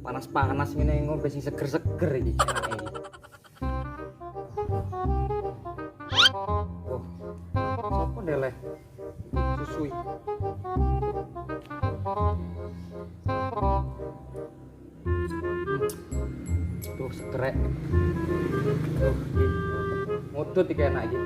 Panas-panas ngene ngombe sing seger-seger iki enake iki. Oh. Sopo ndeleh susu iki? Tuh segerek. Tuh iki. Mudut iki enak iki.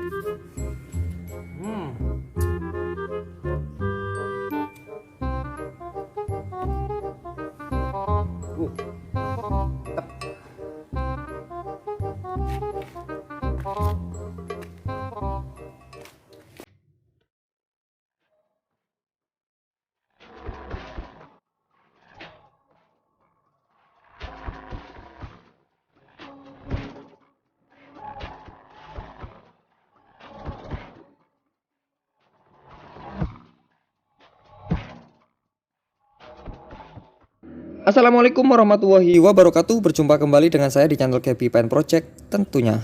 Assalamualaikum warahmatullahi wabarakatuh. Berjumpa kembali dengan saya di channel Gaby Pen Project tentunya.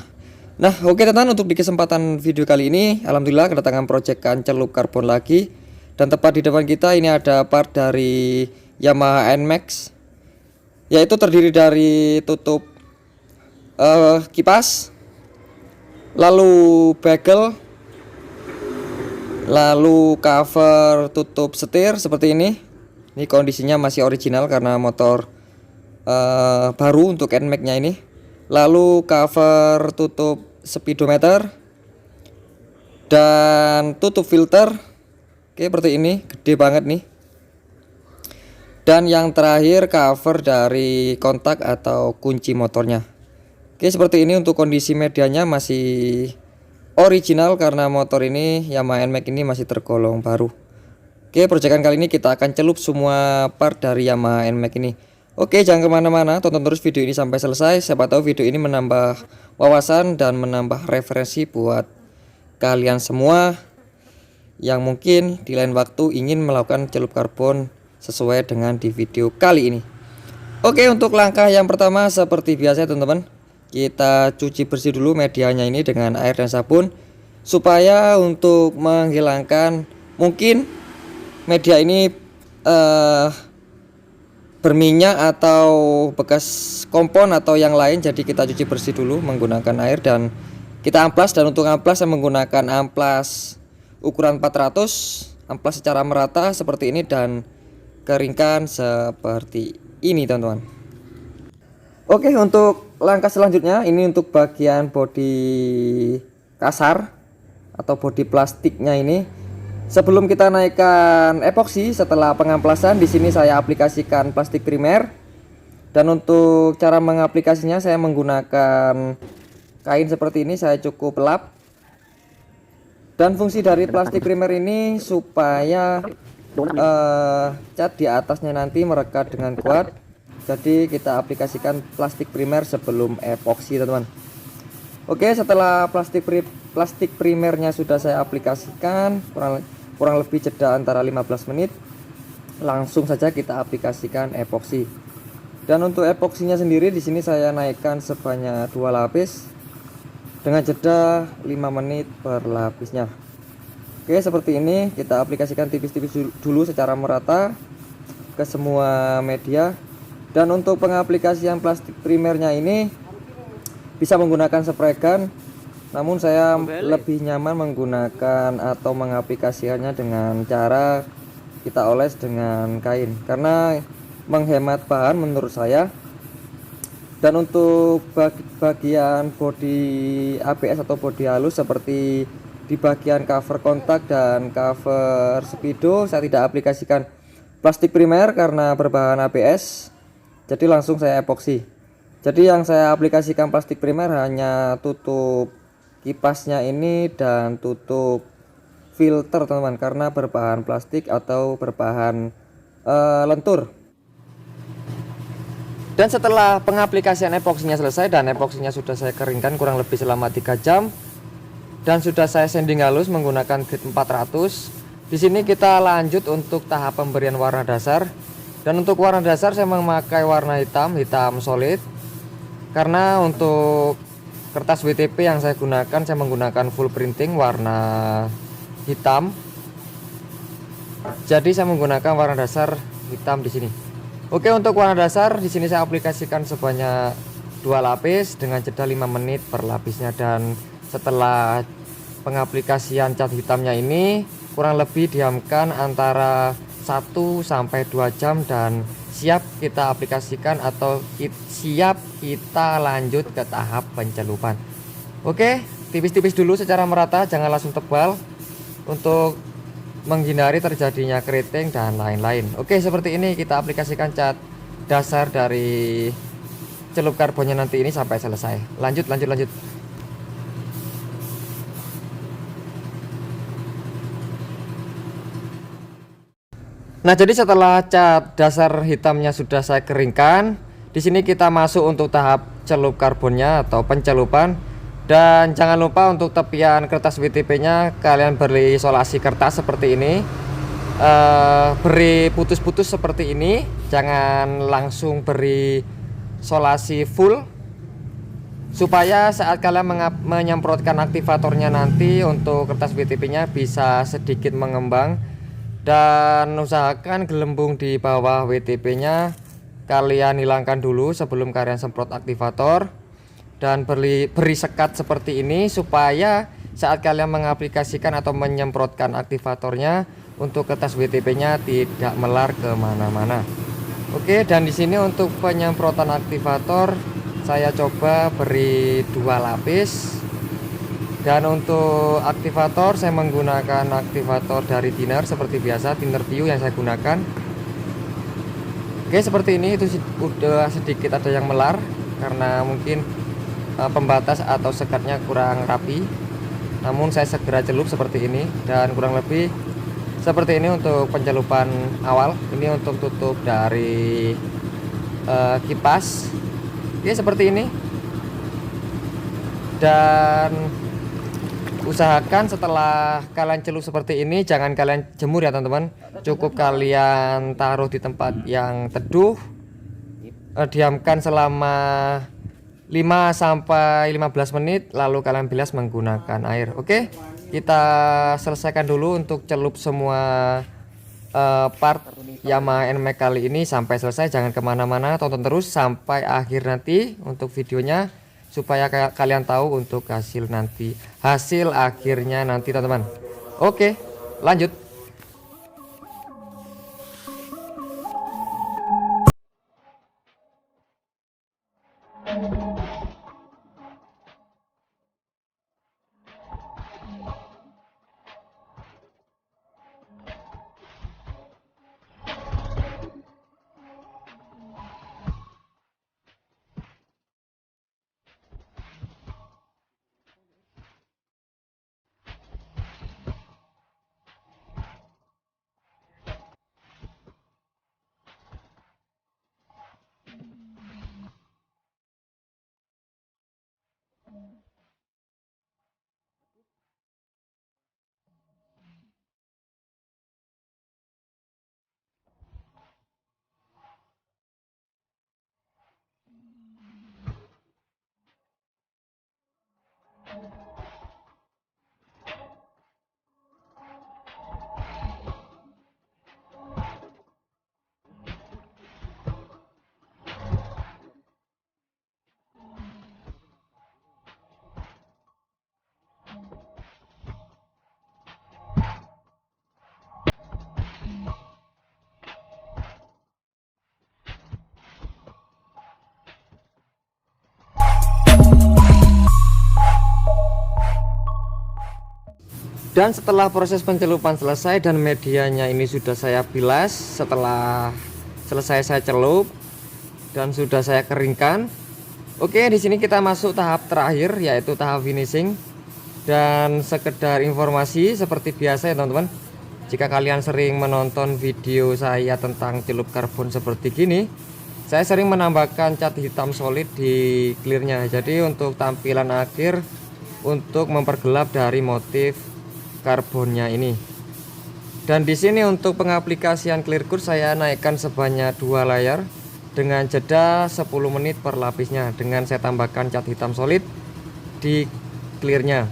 Nah oke teman-teman, untuk di kesempatan video kali ini alhamdulillah kedatangan project celup karbon lagi. Dan tepat di depan kita ini ada part dari Yamaha NMAX, yaitu terdiri dari tutup kipas, lalu bagel, lalu cover tutup setir seperti ini. Ini kondisinya masih original karena motor baru untuk NMAX-nya ini. Lalu cover tutup speedometer dan tutup filter. Oke, seperti ini, gede banget nih. Dan yang terakhir cover dari kontak atau kunci motornya. Oke, seperti ini untuk kondisi medianya masih original karena motor ini Yamaha NMAX ini masih tergolong baru. Oke, proyekan kali ini kita akan celup semua part dari Yamaha NMAX ini. Oke, jangan kemana-mana, tonton terus video ini sampai selesai. Siapa tahu video ini menambah wawasan dan menambah referensi buat kalian semua yang mungkin di lain waktu ingin melakukan celup karbon sesuai dengan di video kali ini. Oke, untuk langkah yang pertama seperti biasa teman-teman, kita cuci bersih dulu medianya ini dengan air dan sabun supaya untuk menghilangkan mungkin media ini berminyak atau bekas kompon atau yang lain. Jadi kita cuci bersih dulu menggunakan air dan kita amplas. Dan untuk amplas saya menggunakan amplas ukuran 400, amplas secara merata seperti ini dan keringkan seperti ini teman-teman. Oke, untuk langkah selanjutnya ini untuk bagian bodi kasar atau bodi plastiknya ini. Sebelum kita naikkan epoksi, setelah pengamplasan di sini saya aplikasikan plastik primer. Dan untuk cara mengaplikasinya saya menggunakan kain seperti ini, saya cukup lap. Dan fungsi dari plastik primer ini supaya cat di atasnya nanti merekat dengan kuat. Jadi kita aplikasikan plastik primer sebelum epoksi teman-teman. Oke, setelah plastik primernya sudah saya aplikasikan, kurang lebih jeda antara 15 menit, langsung saja kita aplikasikan epoksi. Dan untuk epoksinya sendiri di sini saya naikkan sebanyak 2 lapis dengan jeda 5 menit per lapisnya. Oke, seperti ini kita aplikasikan tipis-tipis dulu secara merata ke semua media. Dan untuk pengaplikasian plastik primernya ini bisa menggunakan spray gun, namun saya lebih nyaman menggunakan atau mengaplikasikannya dengan cara kita oles dengan kain karena menghemat bahan menurut saya. Dan untuk bagian bodi ABS atau bodi halus seperti di bagian cover kontak dan cover speedo saya tidak aplikasikan plastik primer karena berbahan ABS, jadi langsung saya epoksi. Jadi yang saya aplikasikan plastik primer hanya tutup kipasnya ini dan tutup filter teman-teman karena berbahan plastik atau berbahan lentur. Dan setelah pengaplikasian epoksinya selesai dan epoksinya sudah saya keringkan kurang lebih selama 3 jam dan sudah saya sanding halus menggunakan grit 400. Di sini kita lanjut untuk tahap pemberian warna dasar. Dan untuk warna dasar saya memakai warna hitam solid karena untuk kertas WTP yang saya gunakan, saya menggunakan full printing warna hitam. Jadi saya menggunakan warna dasar hitam di sini. Oke, untuk warna dasar di sini saya aplikasikan sebanyak 2 lapis dengan jeda 5 menit per lapisnya, dan setelah pengaplikasian cat hitamnya ini kurang lebih diamkan antara 1 sampai 2 jam dan siap kita aplikasikan atau siap kita lanjut ke tahap pencelupan. Oke, tipis-tipis dulu secara merata, jangan langsung tebal untuk menghindari terjadinya keriting dan lain-lain. Oke, seperti ini kita aplikasikan cat dasar dari celup karbonnya nanti ini sampai selesai. Lanjut. Nah, jadi setelah cat dasar hitamnya sudah saya keringkan, di sini kita masuk untuk tahap celup karbonnya atau pencelupan. Dan jangan lupa untuk tepian kertas WTP-nya kalian beri isolasi kertas seperti ini, beri putus-putus seperti ini, jangan langsung beri isolasi full, supaya saat kalian menyemprotkan aktivatornya nanti untuk kertas WTP-nya bisa sedikit mengembang. Dan usahakan gelembung di bawah WTP-nya kalian hilangkan dulu sebelum kalian semprot aktivator. Dan beri sekat seperti ini supaya saat kalian mengaplikasikan atau menyemprotkan aktivatornya untuk kertas WTP-nya tidak melar kemana-mana. Oke, dan di sini untuk penyemprotan aktivator saya coba beri 2 lapis. Dan untuk aktivator saya menggunakan aktivator dari thinner seperti biasa, thinner view yang saya gunakan. Oke, seperti ini, itu udah sedikit ada yang melar karena mungkin pembatas atau sekatnya kurang rapi, namun saya segera celup seperti ini. Dan kurang lebih seperti ini untuk pencelupan awal. Ini untuk tutup dari kipas. Oke, seperti ini. Dan usahakan setelah kalian celup seperti ini jangan kalian jemur ya teman-teman, cukup kalian taruh di tempat yang teduh, diamkan selama 5 sampai 15 menit, lalu kalian bilas menggunakan air. Oke, kita selesaikan dulu untuk celup semua part Yamaha NMAX kali ini sampai selesai. Jangan kemana-mana, tonton terus sampai akhir nanti untuk videonya supaya kalian tahu untuk hasil akhirnya nanti teman-teman. Oke, lanjut. Dan setelah proses pencelupan selesai dan medianya ini sudah saya bilas, setelah selesai saya celup dan sudah saya keringkan. Oke, di sini kita masuk tahap terakhir yaitu tahap finishing. Dan sekedar informasi seperti biasa ya teman-teman, jika kalian sering menonton video saya tentang celup karbon seperti gini, saya sering menambahkan cat hitam solid di clearnya. Jadi untuk tampilan akhir, untuk mempergelap dari motif karbonnya ini. Dan di sini untuk pengaplikasian clear coat saya naikkan sebanyak 2 layer dengan jeda 10 menit per lapisnya, dengan saya tambahkan cat hitam solid di clearnya.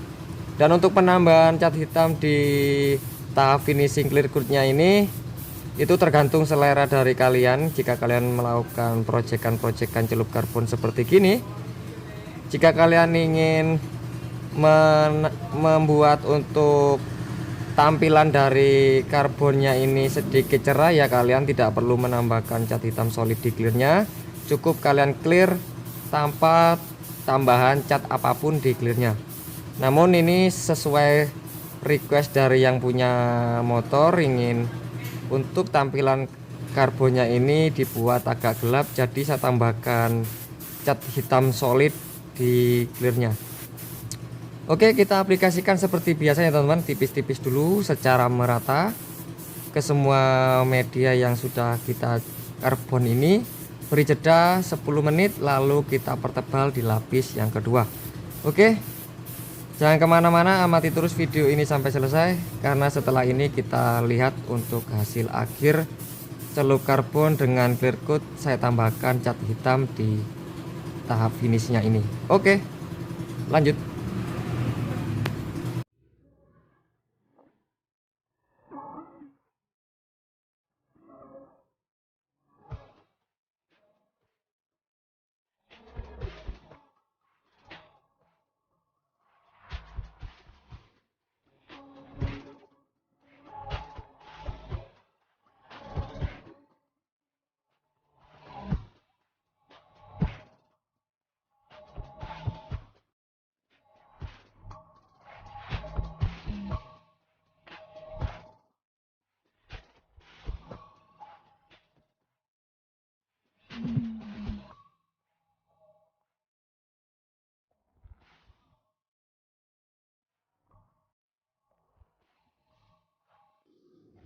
Dan untuk penambahan cat hitam di tahap finishing clear coatnya ini Itu tergantung selera dari kalian. Jika kalian melakukan proyekan-proyekan celup karbon seperti gini, jika kalian ingin membuat untuk tampilan dari karbonnya ini sedikit cerah, ya kalian tidak perlu menambahkan cat hitam solid di clearnya. Cukup kalian clear tanpa tambahan cat apapun di clearnya. Namun ini sesuai request dari yang punya motor, ingin untuk tampilan karbonnya ini dibuat agak gelap, jadi saya tambahkan cat hitam solid di clearnya. Oke, kita aplikasikan seperti biasanya teman-teman, tipis-tipis dulu secara merata ke semua media yang sudah kita karbon ini. Beri jeda 10 menit lalu kita pertebal di lapis yang kedua. Oke, jangan kemana-mana, amati terus video ini sampai selesai, karena setelah ini kita lihat untuk hasil akhir celup karbon dengan clear coat. Saya tambahkan cat hitam di tahap finishnya ini. Oke, lanjut.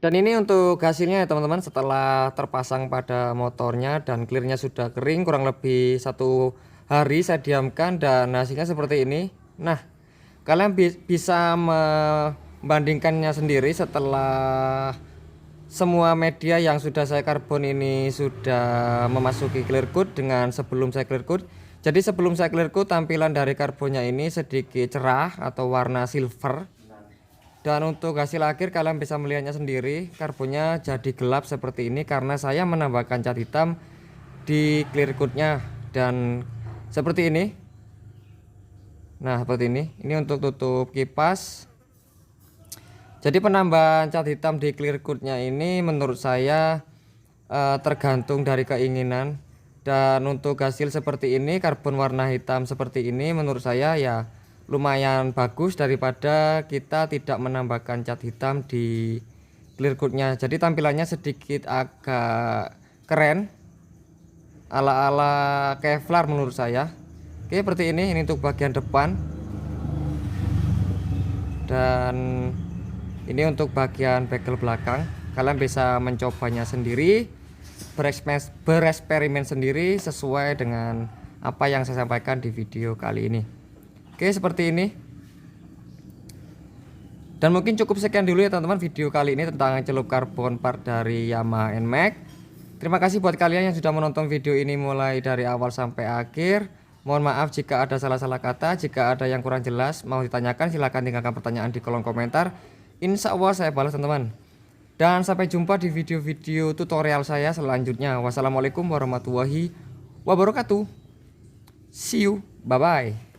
Dan ini untuk hasilnya ya teman-teman, setelah terpasang pada motornya dan clearnya sudah kering kurang lebih 1 hari saya diamkan, dan hasilnya seperti ini. Nah, kalian bisa membandingkannya sendiri setelah semua media yang sudah saya karbon ini sudah memasuki clear coat dengan sebelum saya clear coat. Jadi sebelum saya clear coat, tampilan dari karbonnya ini sedikit cerah atau warna silver. Dan untuk hasil akhir kalian bisa melihatnya sendiri, karbonnya jadi gelap seperti ini karena saya menambahkan cat hitam di clear coatnya. Dan seperti ini. Nah, seperti ini. Ini untuk tutup kipas. Jadi penambahan cat hitam di clear coatnya ini menurut saya tergantung dari keinginan. Dan untuk hasil seperti ini, karbon warna hitam seperti ini menurut saya ya lumayan bagus daripada kita tidak menambahkan cat hitam di clear coatnya. Jadi tampilannya sedikit agak keren, ala-ala Kevlar menurut saya. Oke, seperti ini untuk bagian depan, dan ini untuk bagian bekel belakang. Kalian bisa mencobanya sendiri, bereksperimen sendiri sesuai dengan apa yang saya sampaikan di video kali ini. Oke, seperti ini. Dan mungkin cukup sekian dulu ya teman-teman video kali ini tentang celup karbon part dari Yamaha NMAX. Terima kasih buat kalian yang sudah menonton video ini mulai dari awal sampai akhir. Mohon maaf jika ada salah-salah kata, jika ada yang kurang jelas mau ditanyakan silahkan tinggalkan pertanyaan di kolom komentar. Insya Allah saya balas teman-teman. Dan sampai jumpa di video-video tutorial saya selanjutnya. Wassalamualaikum warahmatullahi wabarakatuh. See you, bye-bye.